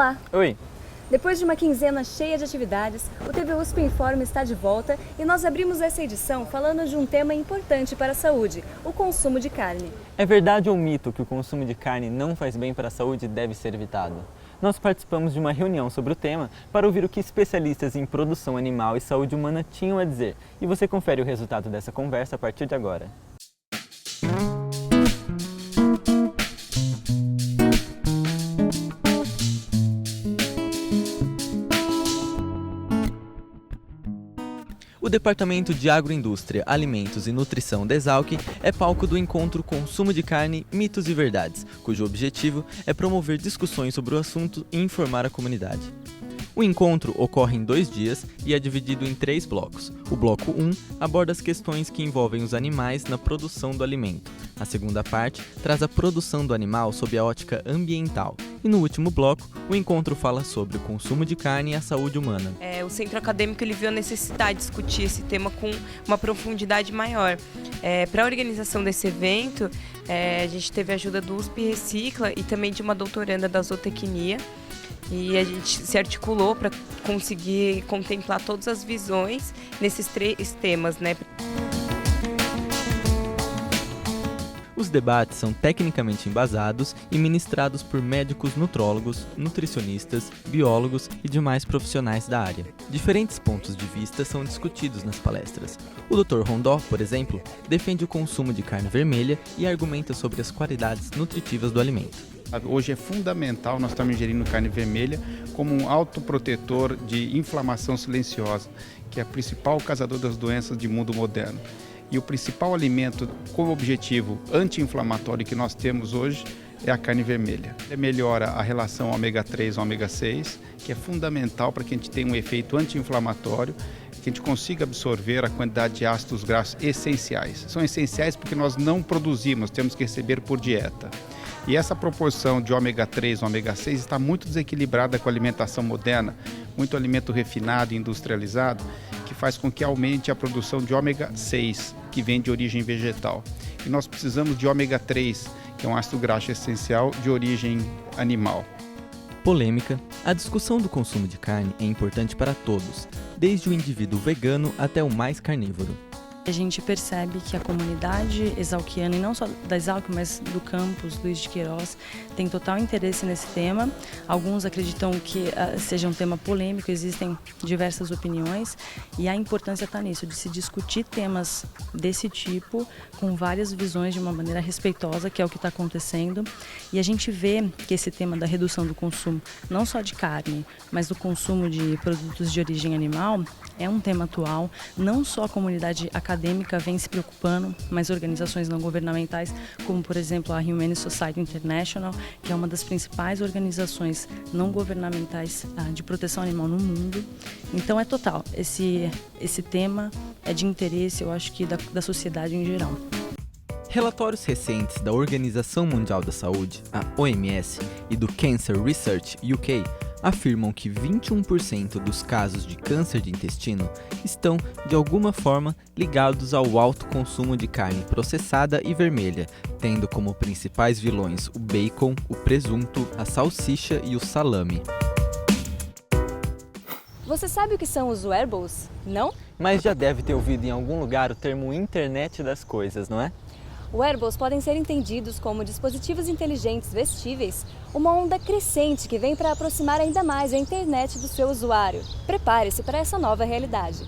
Olá! Oi! Depois de uma quinzena cheia de atividades, o TV USP Informa está de volta e nós abrimos essa edição falando de um tema importante para a saúde, o consumo de carne. É verdade ou mito que o consumo de carne não faz bem para a saúde e deve ser evitado? Nós participamos de uma reunião sobre o tema para ouvir o que especialistas em produção animal e saúde humana tinham a dizer. E você confere o resultado dessa conversa a partir de agora. O Departamento de Agroindústria, Alimentos e Nutrição da Esalq é palco do encontro Consumo de Carne, Mitos e Verdades, cujo objetivo é promover discussões sobre o assunto e informar a comunidade. O encontro ocorre em 2 dias e é dividido em 3 blocos. O bloco 1 aborda as questões que envolvem os animais na produção do alimento. A segunda parte traz a produção do animal sob a ótica ambiental. E no último bloco, o encontro fala sobre o consumo de carne e a saúde humana. O centro acadêmico ele viu a necessidade de discutir esse tema com uma profundidade maior. Para a organização desse evento, a gente teve a ajuda do USP Recicla e também de uma doutoranda da zootecnia. E a gente se articulou para conseguir contemplar todas as visões nesses 3 temas, né? Os debates são tecnicamente embasados e ministrados por médicos nutrólogos, nutricionistas, biólogos e demais profissionais da área. Diferentes pontos de vista são discutidos nas palestras. O Dr. Rondó, por exemplo, defende o consumo de carne vermelha e argumenta sobre as qualidades nutritivas do alimento. Hoje é fundamental nós estamos ingerindo carne vermelha como um autoprotetor de inflamação silenciosa, que é o principal causador das doenças de mundo moderno. E o principal alimento com objetivo anti-inflamatório que nós temos hoje é a carne vermelha. Ele melhora a relação ômega 3 e ômega 6, que é fundamental para que a gente tenha um efeito anti-inflamatório, que a gente consiga absorver a quantidade de ácidos graxos essenciais. São essenciais porque nós não produzimos, temos que receber por dieta. E essa proporção de ômega 3 e ômega 6 está muito desequilibrada com a alimentação moderna, muito alimento refinado e industrializado, que faz com que aumente a produção de ômega 6, que vem de origem vegetal. E nós precisamos de ômega 3, que é um ácido graxo essencial de origem animal. Polêmica. A discussão do consumo de carne é importante para todos, desde o indivíduo vegano até o mais carnívoro. A gente percebe que a comunidade exalquiana, e não só da Exalq, mas do campus Luiz de Queiroz, tem total interesse nesse tema. Alguns acreditam que seja um tema polêmico, existem diversas opiniões, e a importância está nisso, de se discutir temas desse tipo, com várias visões de uma maneira respeitosa, que é o que está acontecendo. E a gente vê que esse tema da redução do consumo, não só de carne, mas do consumo de produtos de origem animal, é um tema atual. Não só a comunidade acadêmica vem se preocupando, mas organizações não governamentais, como por exemplo a Humane Society International, que é uma das principais organizações não governamentais de proteção animal no mundo. Então é total, esse tema é de interesse, eu acho que da sociedade em geral. Relatórios recentes da Organização Mundial da Saúde, a OMS, e do Cancer Research UK afirmam que 21% dos casos de câncer de intestino estão, de alguma forma, ligados ao alto consumo de carne processada e vermelha, tendo como principais vilões o bacon, o presunto, a salsicha e o salame. Você sabe o que são os wearables? Não? Mas já deve ter ouvido em algum lugar o termo internet das coisas, não é? Wearables podem ser entendidos como dispositivos inteligentes vestíveis, uma onda crescente que vem para aproximar ainda mais a internet do seu usuário. Prepare-se para essa nova realidade.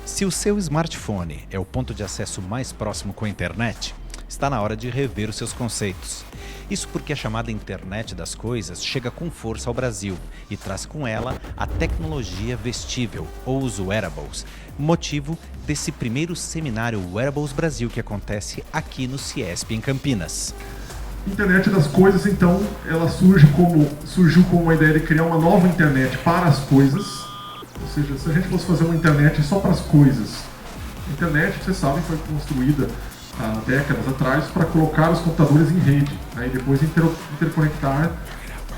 Se o seu smartphone é o ponto de acesso mais próximo com a internet, está na hora de rever os seus conceitos. Isso porque a chamada internet das coisas chega com força ao Brasil e traz com ela a tecnologia vestível, ou os wearables, motivo desse primeiro seminário Wearables Brasil que acontece aqui no CIESP em Campinas. Internet das coisas, então, ela surgiu como uma ideia de criar uma nova internet para as coisas, ou seja, se a gente fosse fazer uma internet só para as coisas. A internet, vocês sabem, foi construída há décadas atrás para colocar os computadores em rede, né, e depois interconectar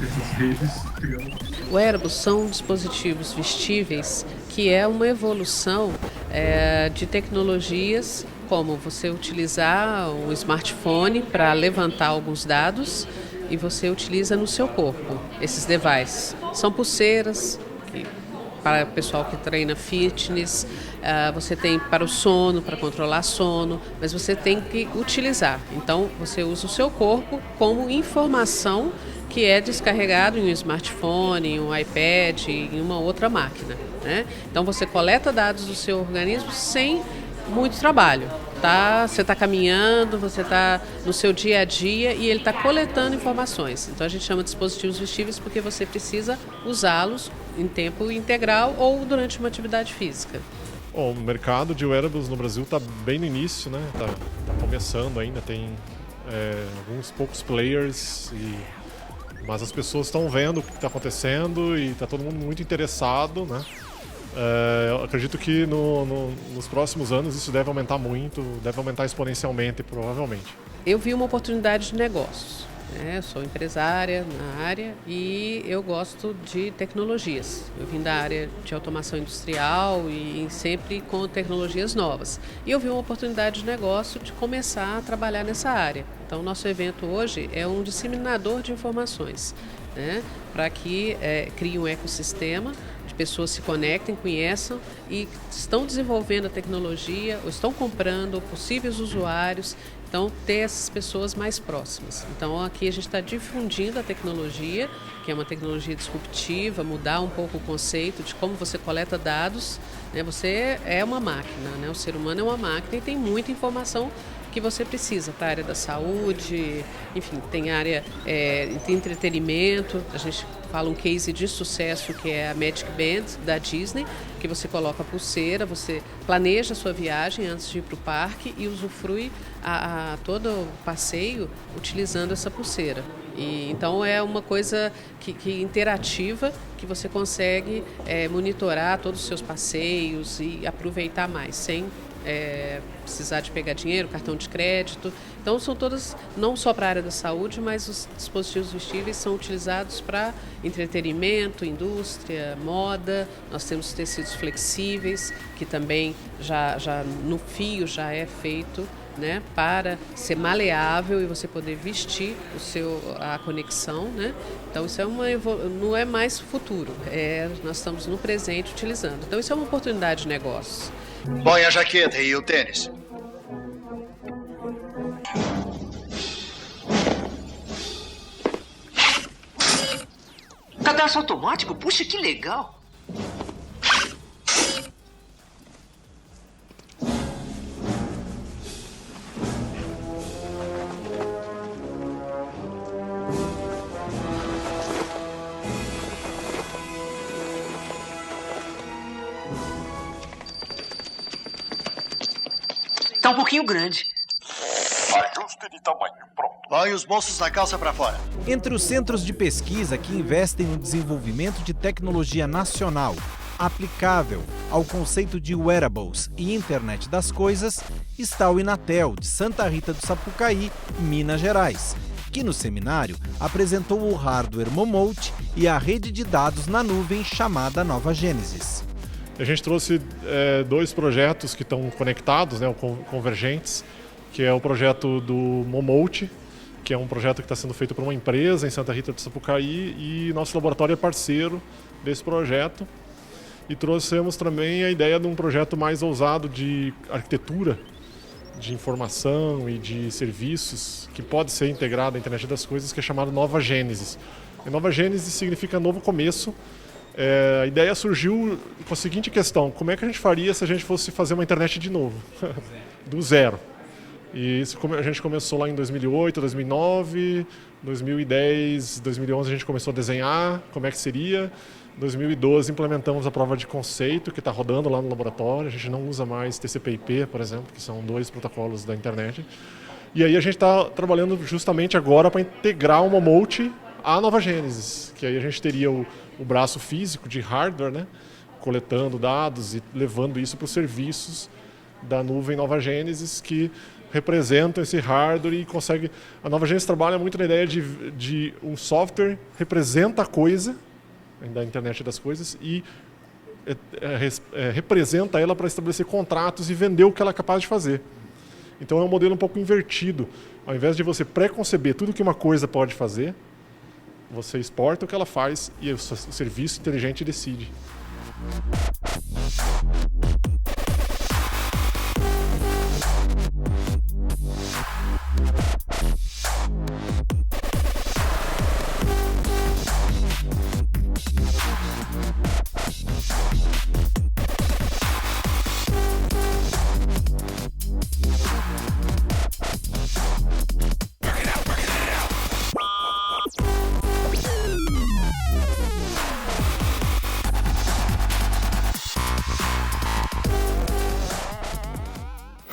essas redes criando. Wearables são dispositivos vestíveis que é uma evolução de tecnologias como você utilizar o smartphone para levantar alguns dados e você utiliza no seu corpo esses devices. São pulseiras para o pessoal que treina fitness, você tem para o sono, para controlar sono, mas você tem que utilizar. Então, você usa o seu corpo como informação que é descarregado em um smartphone, em um iPad, em uma outra máquina, né? Então, você coleta dados do seu organismo sem muito trabalho. Você está caminhando, você está no seu dia a dia e ele está coletando informações. Então a gente chama de dispositivos vestíveis porque você precisa usá-los em tempo integral ou durante uma atividade física. Bom, o mercado de wearables no Brasil está bem no início, né? Tá começando ainda, tem alguns poucos players, mas as pessoas estão vendo o que está acontecendo e está todo mundo muito interessado, né? Eu acredito que nos próximos anos isso deve aumentar muito, deve aumentar exponencialmente, provavelmente. Eu vi uma oportunidade de negócios, né? Eu sou empresária na área e eu gosto de tecnologias. Eu vim da área de automação industrial e sempre com tecnologias novas. E eu vi uma oportunidade de negócio de começar a trabalhar nessa área. Então, nosso evento hoje é um disseminador de informações, né? Para que crie um ecossistema, pessoas se conectem, conheçam e estão desenvolvendo a tecnologia ou estão comprando possíveis usuários, então ter essas pessoas mais próximas. Então aqui a gente está difundindo a tecnologia, que é uma tecnologia disruptiva, mudar um pouco o conceito de como você coleta dados, né? Você é uma máquina, né? O ser humano é uma máquina e tem muita informação que você precisa para a área da saúde, enfim, tem área de entretenimento. A gente fala um case de sucesso que é a Magic Band da Disney, que você coloca a pulseira, você planeja a sua viagem antes de ir para o parque e usufrui todo o passeio utilizando essa pulseira. Então é uma coisa que interativa, que você consegue monitorar todos os seus passeios e aproveitar mais, sem precisar de pegar dinheiro, cartão de crédito. Então são todas, não só para a área da saúde, mas os dispositivos vestíveis são utilizados para entretenimento, indústria, moda. Nós temos tecidos flexíveis, que também já no fio já é feito, né, para ser maleável e você poder vestir a conexão, né? Então isso não é mais futuro, nós estamos no presente utilizando. Então isso é uma oportunidade de negócio. Põe a jaqueta e o tênis. Cadastro automático? Puxa, que legal! Tá um pouquinho grande. Ajuste de tamanho, pronto. Põe os bolsos da calça para fora. Entre os centros de pesquisa que investem no desenvolvimento de tecnologia nacional aplicável ao conceito de wearables e internet das coisas, está o Inatel, de Santa Rita do Sapucaí, Minas Gerais, que no seminário apresentou o hardware Momote e a rede de dados na nuvem chamada Nova Gênesis. A gente trouxe dois projetos que estão conectados, né, convergentes, que é o projeto do Momote, que é um projeto que está sendo feito por uma empresa em Santa Rita do Sapucaí, e nosso laboratório é parceiro desse projeto. E trouxemos também a ideia de um projeto mais ousado de arquitetura, de informação e de serviços, que pode ser integrado à internet das coisas, que é chamado Nova Gênesis. E Nova Gênesis significa novo começo. A ideia surgiu com a seguinte questão: como é que a gente faria se a gente fosse fazer uma internet de novo, do zero? E isso a gente começou lá em 2008, 2009, 2010, 2011 a gente começou a desenhar como é que seria. Em 2012 implementamos a prova de conceito, que está rodando lá no laboratório. A gente não usa mais TCP/IP, por exemplo, que são dois protocolos da internet. E aí a gente está trabalhando justamente agora para integrar o Momote à Nova Gênesis, que aí a gente teria o braço físico de hardware, né, coletando dados e levando isso para os serviços da nuvem Nova Gênesis, que representam esse hardware e consegue... A Nova Gênesis trabalha muito na ideia de um software representa a coisa, da internet das coisas, e representa ela para estabelecer contratos e vender o que ela é capaz de fazer. Então é um modelo um pouco invertido. Ao invés de você pré-conceber tudo que uma coisa pode fazer, você exporta o que ela faz e o serviço inteligente decide.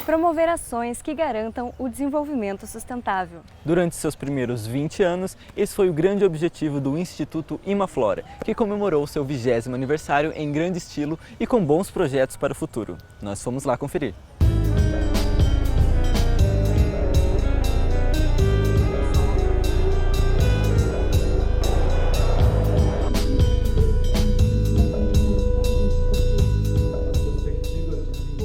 Promover ações que garantam o desenvolvimento sustentável. Durante seus primeiros 20 anos, esse foi o grande objetivo do Instituto Imaflora, que comemorou seu 20º aniversário em grande estilo e com bons projetos para o futuro. Nós fomos lá conferir.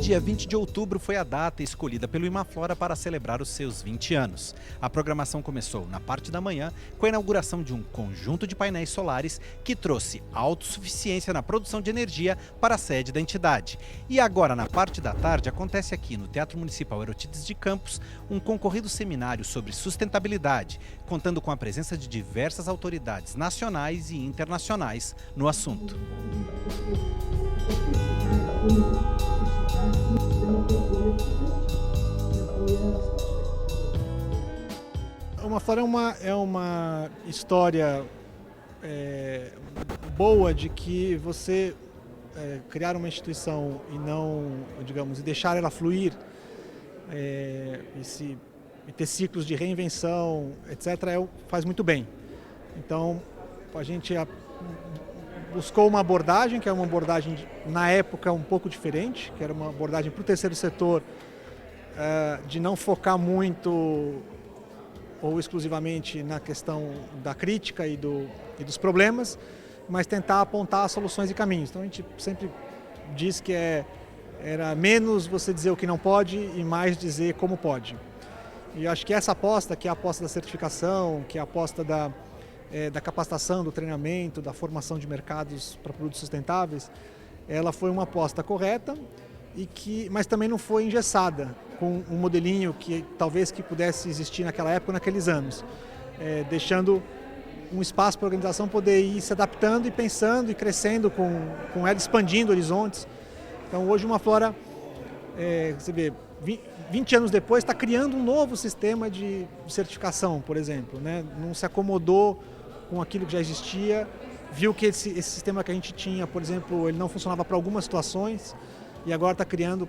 Dia 20 de outubro foi a data escolhida pelo Imaflora para celebrar os seus 20 anos. A programação começou na parte da manhã com a inauguração de um conjunto de painéis solares que trouxe autossuficiência na produção de energia para a sede da entidade. E agora, na parte da tarde, acontece aqui no Teatro Municipal Erotides de Campos um concorrido seminário sobre sustentabilidade, contando com a presença de diversas autoridades nacionais e internacionais no assunto. O Imaflora é uma história boa de que você criar uma instituição e não, digamos, e deixar ela fluir e ter ciclos de reinvenção, etc., faz muito bem. Então, a gente buscou uma abordagem, que é uma abordagem, na época, um pouco diferente, que era uma abordagem para o terceiro setor, de não focar muito ou exclusivamente na questão da crítica e dos problemas, mas tentar apontar soluções e caminhos. Então a gente sempre diz que era menos você dizer o que não pode e mais dizer como pode. E acho que essa aposta, que é a aposta da certificação, que é a aposta da capacitação, do treinamento, da formação de mercados para produtos sustentáveis, ela foi uma aposta correta, mas também não foi engessada com um modelinho que talvez que pudesse existir naquela época, naqueles anos, deixando um espaço para a organização poder ir se adaptando e pensando e crescendo com ela, expandindo horizontes. Então hoje o Imaflora, você vê, 20 anos depois está criando um novo sistema de certificação, por exemplo, né? Não se acomodou com aquilo que já existia, viu que esse sistema que a gente tinha, por exemplo, ele não funcionava para algumas situações e agora está criando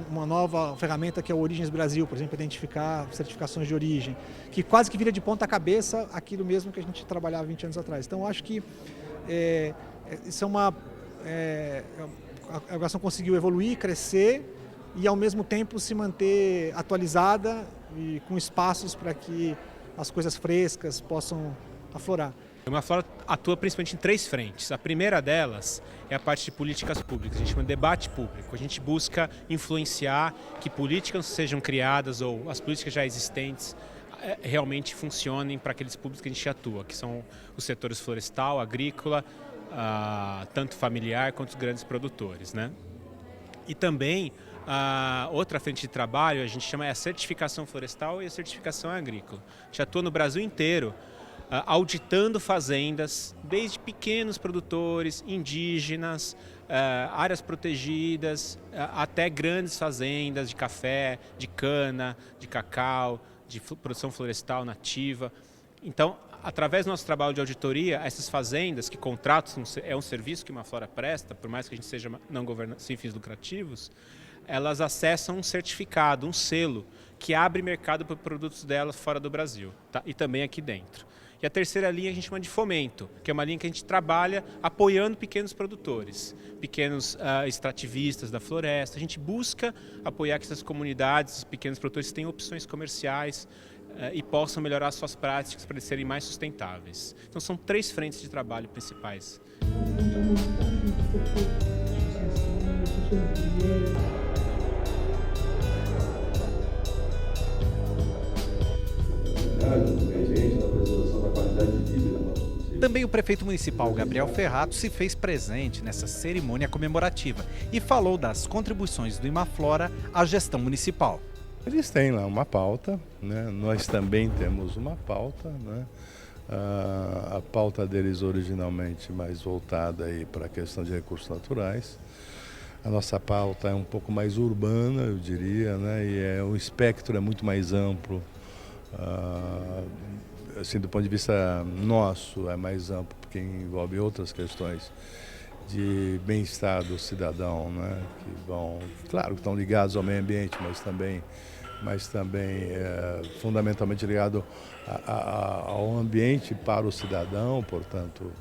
uma nova ferramenta que é o Origens Brasil, por exemplo, identificar certificações de origem, que quase que vira de ponta cabeça aquilo mesmo que a gente trabalhava 20 anos atrás. Então, acho que isso a organização conseguiu evoluir, crescer e, ao mesmo tempo, se manter atualizada e com espaços para que as coisas frescas possam aflorar. O Imaflora atua principalmente em 3 frentes. A primeira delas é a parte de políticas públicas. A gente chama de debate público. A gente busca influenciar que políticas sejam criadas ou as políticas já existentes realmente funcionem para aqueles públicos que a gente atua, que são os setores florestal, agrícola, tanto familiar quanto os grandes produtores, né? E também outra frente de trabalho a gente chama a certificação florestal e a certificação agrícola. A gente atua no Brasil inteiro, auditando fazendas, desde pequenos produtores, indígenas, áreas protegidas, até grandes fazendas de café, de cana, de cacau, de produção florestal nativa. Então, através do nosso trabalho de auditoria, essas fazendas que contratam, é um serviço que o Imaflora presta, por mais que a gente seja não sem fins lucrativos, elas acessam um certificado, um selo, que abre mercado para produtos delas fora do Brasil, tá? E também aqui dentro. E a terceira linha a gente chama de fomento, que é uma linha que a gente trabalha apoiando pequenos produtores, pequenos extrativistas da floresta. A gente busca apoiar que essas comunidades, esses pequenos produtores tenham opções comerciais e possam melhorar suas práticas para eles serem mais sustentáveis. Então são 3 frentes de trabalho principais. Também o prefeito municipal Gabriel Ferrato se fez presente nessa cerimônia comemorativa e falou das contribuições do Imaflora à gestão municipal. Eles têm lá uma pauta, né? Nós também temos uma pauta, né? A pauta deles originalmente mais voltada para a questão de recursos naturais. A nossa pauta é um pouco mais urbana, eu diria, né? E o espectro é muito mais amplo. Assim, do ponto de vista nosso, é mais amplo, porque envolve outras questões de bem-estar do cidadão, né? Que vão, claro, que estão ligados ao meio ambiente, mas também fundamentalmente ligado ao ambiente para o cidadão, portanto,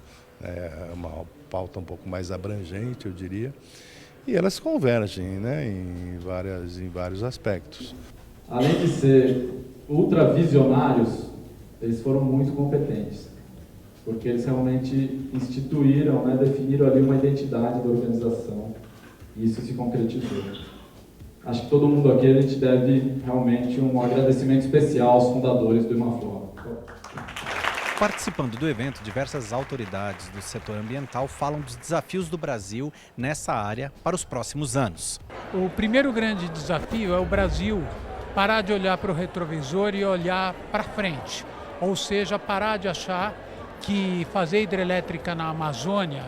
é uma pauta um pouco mais abrangente, eu diria, e elas convergem, né, em vários aspectos. Além de ser ultravisionários, eles foram muito competentes, porque eles realmente instituíram, né, definiram ali uma identidade da organização, e isso se concretizou. Acho que todo mundo aqui, a gente deve realmente um agradecimento especial aos fundadores do Imaflora. Participando do evento, diversas autoridades do setor ambiental falam dos desafios do Brasil nessa área para os próximos anos. O primeiro grande desafio é o Brasil parar de olhar para o retrovisor e olhar para frente. Ou seja, parar de achar que fazer hidrelétrica na Amazônia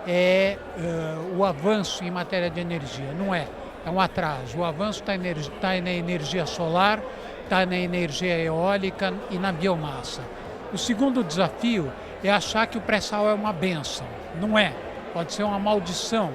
é o avanço em matéria de energia. Não é. É um atraso. O avanço está na energia solar, está na energia eólica e na biomassa. O segundo desafio é achar que o pré-sal é uma bênção. Não é. Pode ser uma maldição.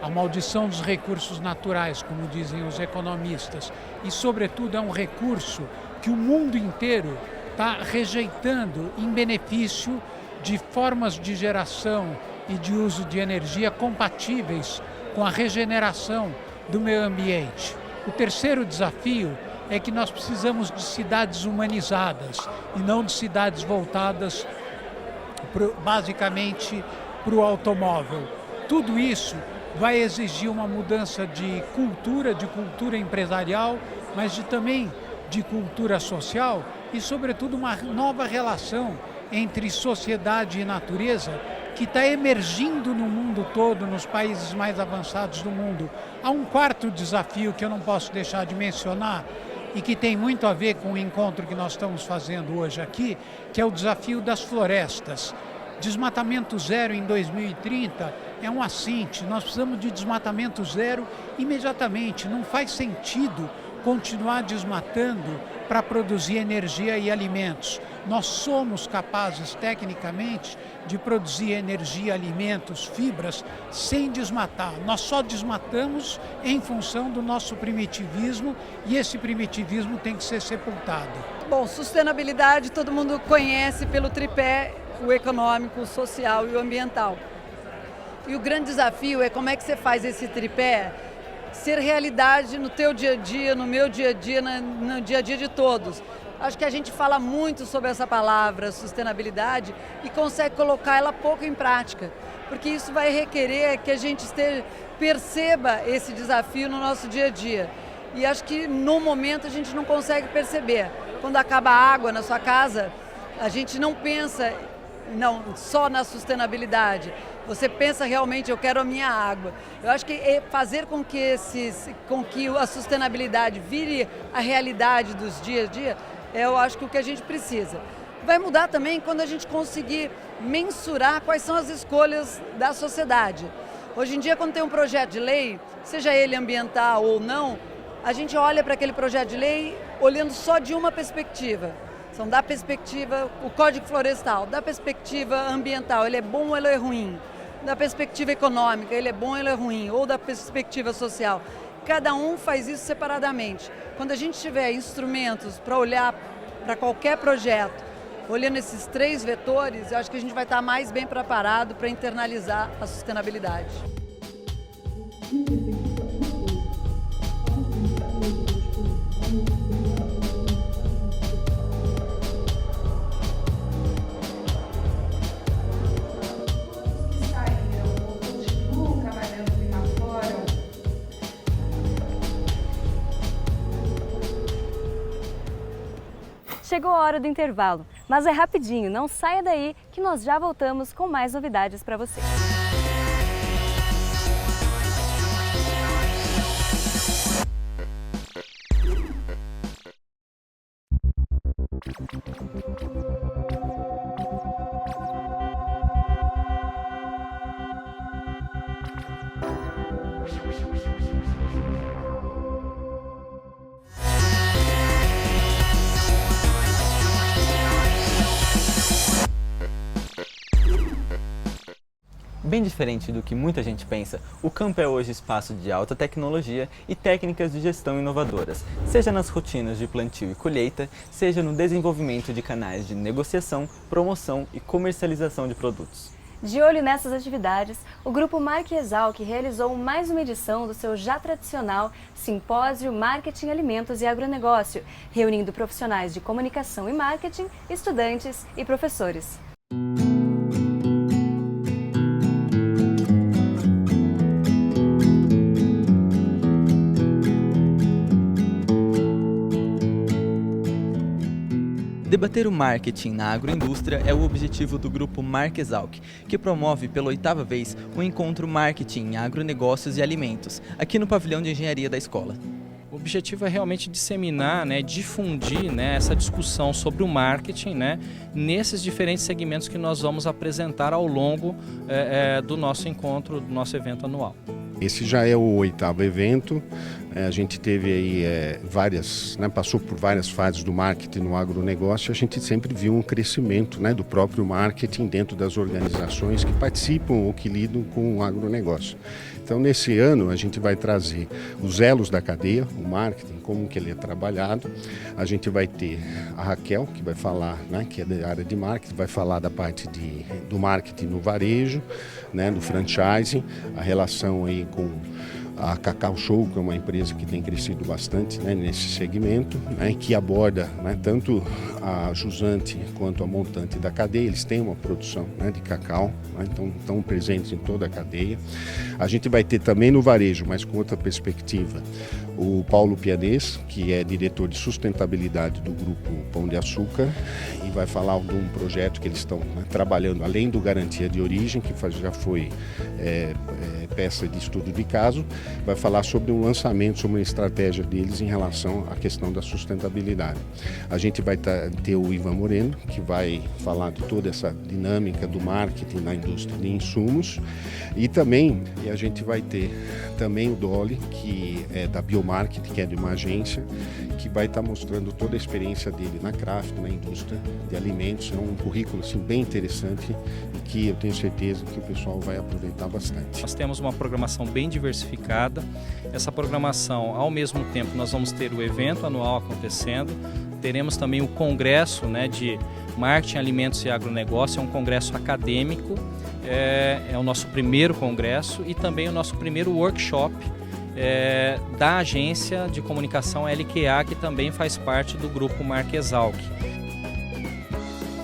A maldição dos recursos naturais, como dizem os economistas. E, sobretudo, é um recurso que o mundo inteiro está rejeitando em benefício de formas de geração e de uso de energia compatíveis com a regeneração do meio ambiente. O terceiro desafio é que nós precisamos de cidades humanizadas e não de cidades voltadas basicamente para o automóvel. Tudo isso vai exigir uma mudança de cultura empresarial, mas também de cultura social e, sobretudo, uma nova relação entre sociedade e natureza que está emergindo no mundo todo, nos países mais avançados do mundo. Há um quarto desafio que eu não posso deixar de mencionar e que tem muito a ver com o encontro que nós estamos fazendo hoje aqui, que é o desafio das florestas. Desmatamento zero em 2030 é um assinte, nós precisamos de desmatamento zero imediatamente. Não faz sentido continuar desmatando para produzir energia e alimentos. Nós somos capazes, tecnicamente, de produzir energia, alimentos, fibras, sem desmatar. Nós só desmatamos em função do nosso primitivismo e esse primitivismo tem que ser sepultado. Bom, sustentabilidade todo mundo conhece pelo tripé, o econômico, o social e o ambiental. E o grande desafio é como é que você faz esse tripé ser realidade no teu dia a dia, no meu dia a dia, no dia a dia de todos. Acho que a gente fala muito sobre essa palavra sustentabilidade e consegue colocar ela pouco em prática, porque isso vai requerer que a gente perceba esse desafio no nosso dia a dia. E acho que no momento a gente não consegue perceber. Quando acaba a água na sua casa, a gente não pensa só na sustentabilidade. Você pensa realmente, eu quero a minha água. Eu acho que fazer com que a sustentabilidade vire a realidade dos dia a dia, eu acho que o que a gente precisa. Vai mudar também quando a gente conseguir mensurar quais são as escolhas da sociedade. Hoje em dia, quando tem um projeto de lei, seja ele ambiental ou não, a gente olha para aquele projeto de lei olhando só de uma perspectiva. São da perspectiva, o Código Florestal, da perspectiva ambiental, ele é bom ou ele é ruim? Da perspectiva econômica, ele é bom ou ele é ruim? Ou da perspectiva social? Cada um faz isso separadamente. Quando a gente tiver instrumentos para olhar para qualquer projeto, olhando esses três vetores, eu acho que a gente vai estar mais bem preparado para internalizar a sustentabilidade. Chegou a hora do intervalo, mas é rapidinho, não saia daí que nós já voltamos com mais novidades para você. Bem diferente do que muita gente pensa, o campo é hoje espaço de alta tecnologia e técnicas de gestão inovadoras, seja nas rotinas de plantio e colheita, seja no desenvolvimento de canais de negociação, promoção e comercialização de produtos. De olho nessas atividades, o Grupo Marques-Alck realizou mais uma edição do seu já tradicional Simpósio Marketing, Alimentos e Agronegócio, reunindo profissionais de comunicação e marketing, estudantes e professores. Debater o marketing na agroindústria é o objetivo do Grupo Marques-Alck, que promove pela 8ª vez o encontro Marketing em Agronegócios e Alimentos, aqui no pavilhão de engenharia da escola. O objetivo é realmente disseminar, difundir essa discussão sobre o marketing nesses diferentes segmentos que nós vamos apresentar ao longo do nosso encontro, do nosso evento anual. Esse já é o 8º evento, a gente teve aí passou por várias fases do marketing no agronegócio, a gente sempre viu um crescimento do próprio marketing dentro das organizações que participam ou que lidam com o agronegócio. Então, nesse ano, a gente vai trazer os elos da cadeia, o marketing, como que ele é trabalhado. A gente vai ter a Raquel, que vai falar, que é da área de marketing, vai falar da parte do marketing no varejo, do franchising, a relação aí com a Cacau Show, que é uma empresa que tem crescido bastante nesse segmento, que aborda tanto a jusante quanto a montante da cadeia. Eles têm uma produção de cacau, então estão presentes em toda a cadeia. A gente vai ter também no varejo, mas com outra perspectiva, o Paulo Pianês, que é diretor de sustentabilidade do Grupo Pão de Açúcar, e vai falar de um projeto que eles estão trabalhando, além do Garantia de Origem, que já foi peça de estudo de caso, vai falar sobre um lançamento, sobre uma estratégia deles em relação à questão da sustentabilidade. A gente vai ter o Ivan Moreno, que vai falar de toda essa dinâmica do marketing na indústria de insumos, e também a gente vai ter também o Dolly, que é da Biomarket, que é de uma agência, que vai estar mostrando toda a experiência dele na craft, na indústria de alimentos. É um currículo bem interessante e que eu tenho certeza que o pessoal vai aproveitar bastante. Nós temos uma programação bem diversificada. Essa programação, ao mesmo tempo, nós vamos ter o evento anual acontecendo, teremos também o congresso de Marketing, Alimentos e Agronegócio, é um congresso acadêmico, é o nosso primeiro congresso e também o nosso primeiro workshop da agência de comunicação LQA, que também faz parte do Grupo Marques-Alck.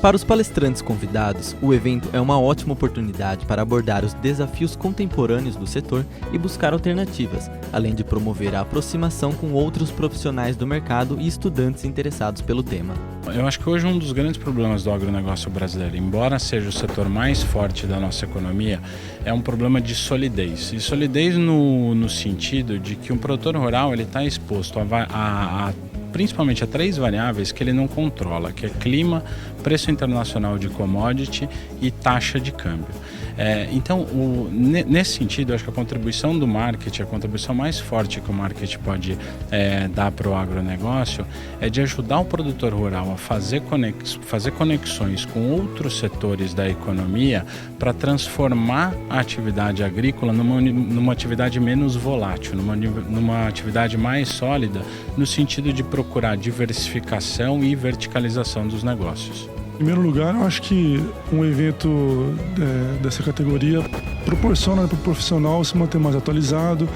Para os palestrantes convidados, o evento é uma ótima oportunidade para abordar os desafios contemporâneos do setor e buscar alternativas, além de promover a aproximação com outros profissionais do mercado e estudantes interessados pelo tema. Eu acho que hoje um dos grandes problemas do agronegócio brasileiro, embora seja o setor mais forte da nossa economia, é um problema de solidez. E solidez no sentido de que um produtor rural ele está exposto principalmente a 3 variáveis que ele não controla, que é clima, preço internacional de commodity e taxa de câmbio. Então, nesse sentido, eu acho que a contribuição do marketing, a contribuição mais forte que o marketing pode dar para o agronegócio é de ajudar o produtor rural a fazer conexões com outros setores da economia para transformar a atividade agrícola numa atividade menos volátil, numa atividade mais sólida, no sentido de procurar diversificação e verticalização dos negócios. Em primeiro lugar, eu acho que um evento dessa categoria proporciona para o profissional se manter mais atualizado.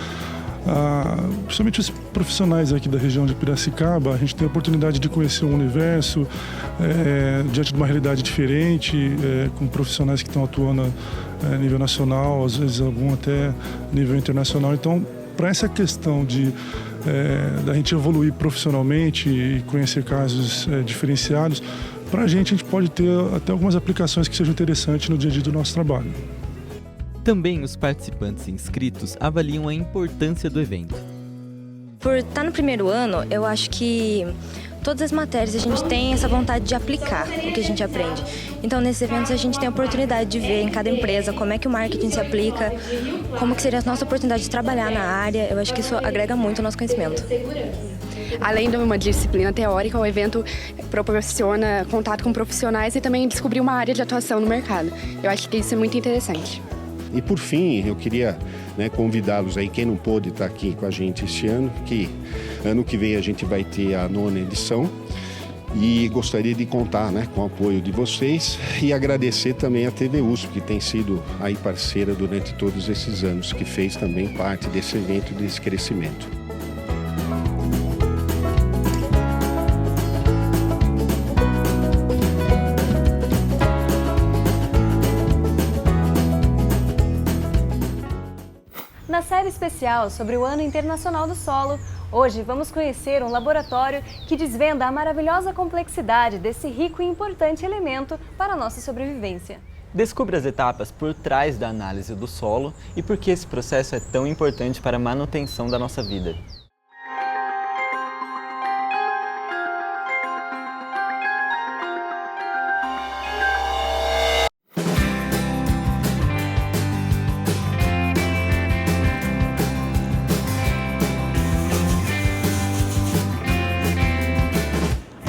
Principalmente os profissionais aqui da região de Piracicaba, a gente tem a oportunidade de conhecer o universo diante de uma realidade diferente, com profissionais que estão atuando a nível nacional, às vezes algum até nível internacional. Então, para essa questão de da gente evoluir profissionalmente e conhecer casos diferenciados, para a gente pode ter até algumas aplicações que sejam interessantes no dia a dia do nosso trabalho. Também os participantes inscritos avaliam a importância do evento. Por estar no primeiro ano, eu acho que todas as matérias a gente tem essa vontade de aplicar o que a gente aprende. Então, nesses eventos, a gente tem a oportunidade de ver em cada empresa como é que o marketing se aplica, como que seria a nossa oportunidade de trabalhar na área. Eu acho que isso agrega muito ao nosso conhecimento. Além de uma disciplina teórica, o evento proporciona contato com profissionais e também descobrir uma área de atuação no mercado. Eu acho que isso é muito interessante. E por fim, eu queria convidá-los aí, quem não pôde estar aqui com a gente este ano, que ano que vem a gente vai ter a 9ª edição e gostaria de contar com o apoio de vocês e agradecer também a TV USP, que tem sido aí parceira durante todos esses anos, que fez também parte desse evento, desse crescimento. Na série especial sobre o Ano Internacional do Solo, hoje vamos conhecer um laboratório que desvenda a maravilhosa complexidade desse rico e importante elemento para a nossa sobrevivência. Descubra as etapas por trás da análise do solo e por que esse processo é tão importante para a manutenção da nossa vida.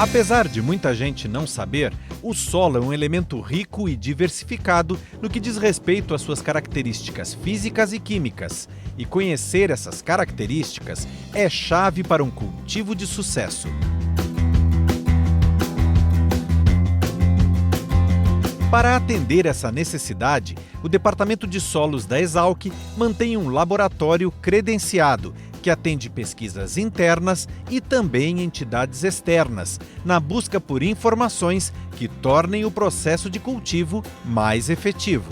Apesar de muita gente não saber, o solo é um elemento rico e diversificado no que diz respeito às suas características físicas e químicas. E conhecer essas características é chave para um cultivo de sucesso. Para atender essa necessidade, o Departamento de Solos da Exalc mantém um laboratório credenciado, que atende pesquisas internas e também entidades externas, na busca por informações que tornem o processo de cultivo mais efetivo.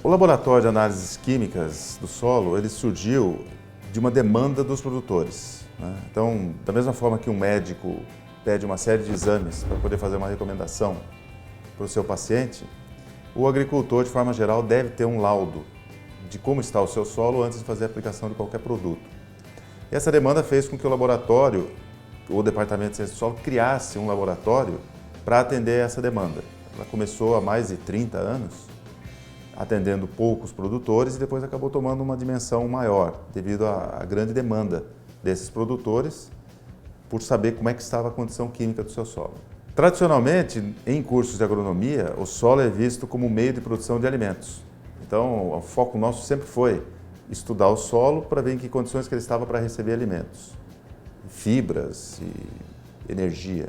O Laboratório de Análises Químicas do Solo, ele surgiu de uma demanda dos produtores, Então, da mesma forma que um médico pede uma série de exames para poder fazer uma recomendação para o seu paciente, o agricultor, de forma geral, deve ter um laudo de como está o seu solo antes de fazer a aplicação de qualquer produto. E essa demanda fez com que o laboratório, o Departamento de Ciências do Solo, criasse um laboratório para atender essa demanda. Ela começou há mais de 30 anos, atendendo poucos produtores e depois acabou tomando uma dimensão maior, devido à grande demanda desses produtores por saber como é que estava a condição química do seu solo. Tradicionalmente, em cursos de agronomia, o solo é visto como meio de produção de alimentos. Então, o foco nosso sempre foi estudar o solo para ver em que condições que ele estava para receber alimentos, fibras e energia.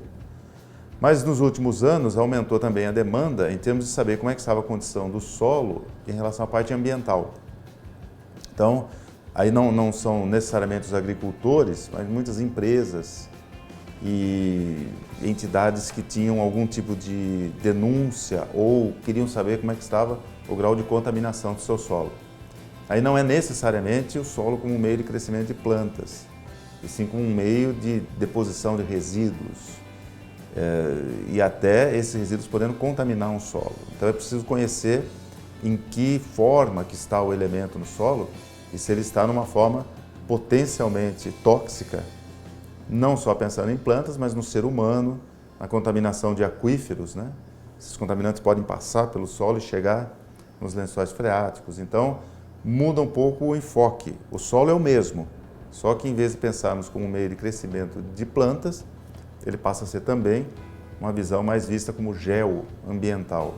Mas nos últimos anos aumentou também a demanda em termos de saber como é que estava a condição do solo em relação à parte ambiental. Então, aí não são necessariamente os agricultores, mas muitas empresas e entidades que tinham algum tipo de denúncia ou queriam saber como é que estava o grau de contaminação do seu solo. Aí não é necessariamente o solo como um meio de crescimento de plantas, e sim como um meio de deposição de resíduos, e até esses resíduos podendo contaminar um solo. Então é preciso conhecer em que forma que está o elemento no solo e se ele está numa forma potencialmente tóxica, não só pensando em plantas, mas no ser humano, na contaminação de aquíferos, Esses contaminantes podem passar pelo solo e chegar nos lençóis freáticos. Então, muda um pouco o enfoque. O solo é o mesmo, só que em vez de pensarmos como um meio de crescimento de plantas, ele passa a ser também uma visão mais vista como geoambiental.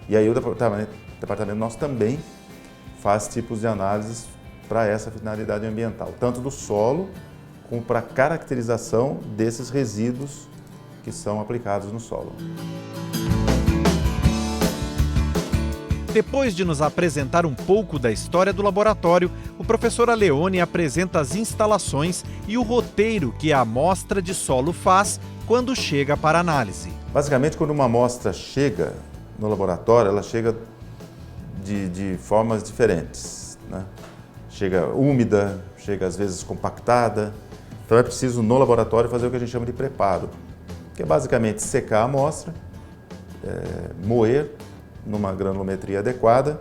E aí o departamento nosso também faz tipos de análises para essa finalidade ambiental, tanto do solo como para a caracterização desses resíduos que são aplicados no solo. Depois de nos apresentar um pouco da história do laboratório, o professor Aleone apresenta as instalações e o roteiro que a amostra de solo faz quando chega para análise. Basicamente, quando uma amostra chega no laboratório, ela chega de formas diferentes, Chega úmida, chega às vezes compactada, Então é preciso no laboratório fazer o que a gente chama de preparo, que é basicamente secar a amostra, moer numa granulometria adequada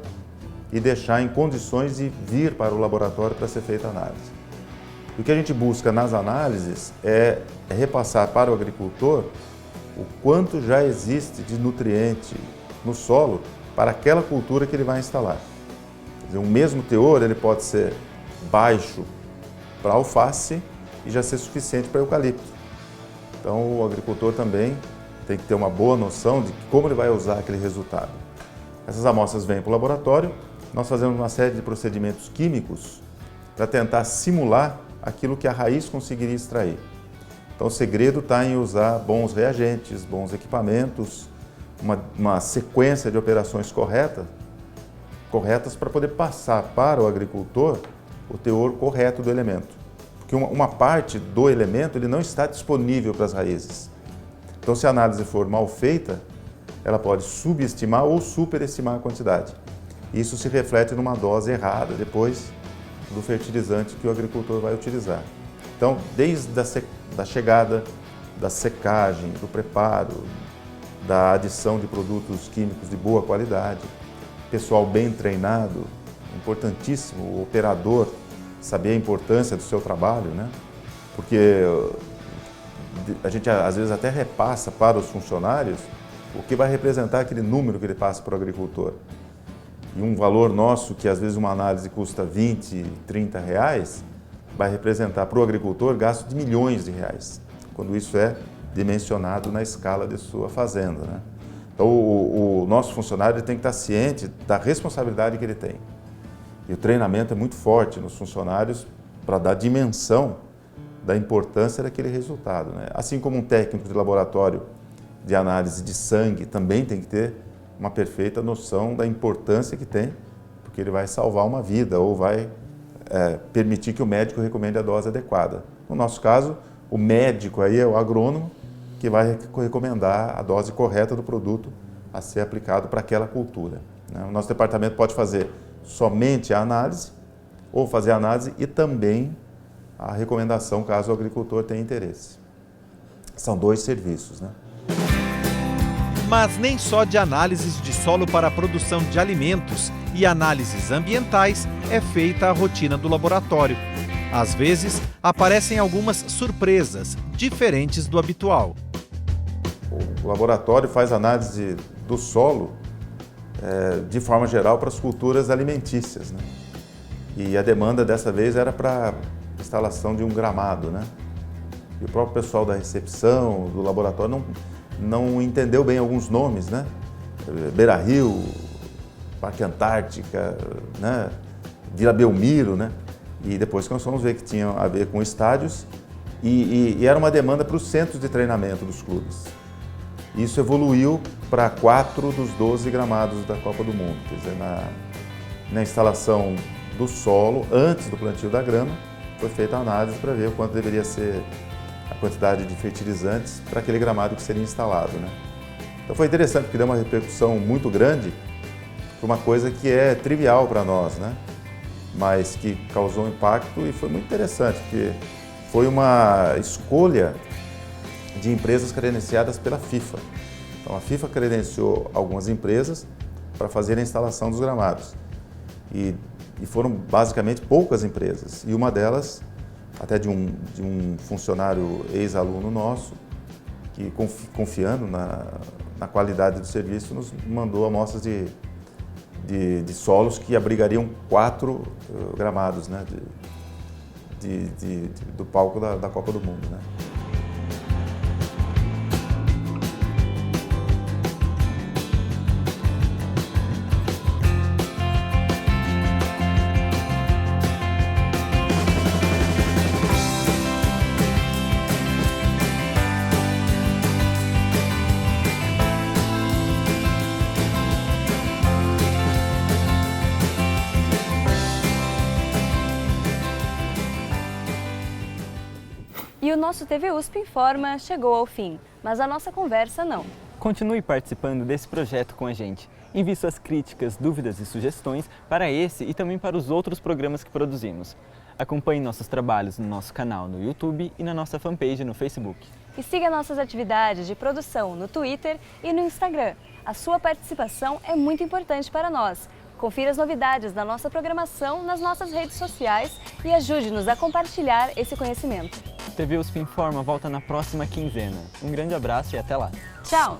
e deixar em condições de vir para o laboratório para ser feita a análise. O que a gente busca nas análises é repassar para o agricultor o quanto já existe de nutriente no solo para aquela cultura que ele vai instalar. Quer dizer, o mesmo teor ele pode ser baixo para alface e já ser suficiente para eucalipto. Então o agricultor também tem que ter uma boa noção de como ele vai usar aquele resultado. Essas amostras vêm para o laboratório, nós fazemos uma série de procedimentos químicos para tentar simular aquilo que a raiz conseguiria extrair. Então o segredo está em usar bons reagentes, bons equipamentos, uma sequência de operações corretas para poder passar para o agricultor o teor correto do elemento. Porque uma parte do elemento ele não está disponível para as raízes. Então se a análise for mal feita, ela pode subestimar ou superestimar a quantidade. Isso se reflete numa dose errada depois do fertilizante que o agricultor vai utilizar. Então, desde a chegada, da secagem, do preparo, da adição de produtos químicos de boa qualidade, pessoal bem treinado, importantíssimo, o operador saber a importância do seu trabalho, né? Porque a gente às vezes até repassa para os funcionários o que vai representar aquele número que ele passa para o agricultor. E um valor nosso, que às vezes uma análise custa 20, 30 reais, vai representar para o agricultor gasto de milhões de reais, quando isso é dimensionado na escala de sua fazenda, né? Então o nosso funcionário tem que estar ciente da responsabilidade que ele tem. E o treinamento é muito forte nos funcionários para dar dimensão da importância daquele resultado, né? Assim como um técnico de laboratório de análise de sangue também tem que ter uma perfeita noção da importância que tem, porque ele vai salvar uma vida ou vai permitir que o médico recomende a dose adequada. No nosso caso, o médico aí é o agrônomo que vai recomendar a dose correta do produto a ser aplicado para aquela cultura, né? O nosso departamento pode fazer somente a análise ou fazer a análise e também a recomendação caso o agricultor tenha interesse. São dois serviços, né? Mas nem só de análises de solo para a produção de alimentos e análises ambientais é feita a rotina do laboratório. Às vezes, aparecem algumas surpresas, diferentes do habitual. O laboratório faz análise do solo de forma geral para as culturas alimentícias, né? E a demanda dessa vez era para a instalação de um gramado, né? E o próprio pessoal da recepção, do laboratório, não entendeu bem alguns nomes, né? Beira Rio, Parque Antártica, né? Vila Belmiro, né? E depois que nós fomos ver que tinha a ver com estádios e era uma demanda para os centros de treinamento dos clubes. Isso evoluiu para 4 dos 12 gramados da Copa do Mundo. Quer dizer, na instalação do solo, antes do plantio da grama, foi feita a análise para ver o quanto deveria ser a quantidade de fertilizantes para aquele gramado que seria instalado, né? Então foi interessante porque deu uma repercussão muito grande para uma coisa que é trivial para nós, né? Mas que causou impacto e foi muito interessante, porque foi uma escolha de empresas credenciadas pela FIFA. Então a FIFA credenciou algumas empresas para fazer a instalação dos gramados. E foram basicamente poucas empresas. E uma delas, até de um funcionário ex-aluno nosso, que confiando na qualidade do serviço, nos mandou amostras de solos que abrigariam 4 gramados, né, do palco da Copa do Mundo, né? E o nosso TV USP Informa chegou ao fim, mas a nossa conversa não. Continue participando desse projeto com a gente. Envie suas críticas, dúvidas e sugestões para esse e também para os outros programas que produzimos. Acompanhe nossos trabalhos no nosso canal no YouTube e na nossa fanpage no Facebook. E siga nossas atividades de produção no Twitter e no Instagram. A sua participação é muito importante para nós. Confira as novidades da nossa programação nas nossas redes sociais e ajude-nos a compartilhar esse conhecimento. TV USP Informa volta na próxima quinzena. Um grande abraço e até lá. Tchau!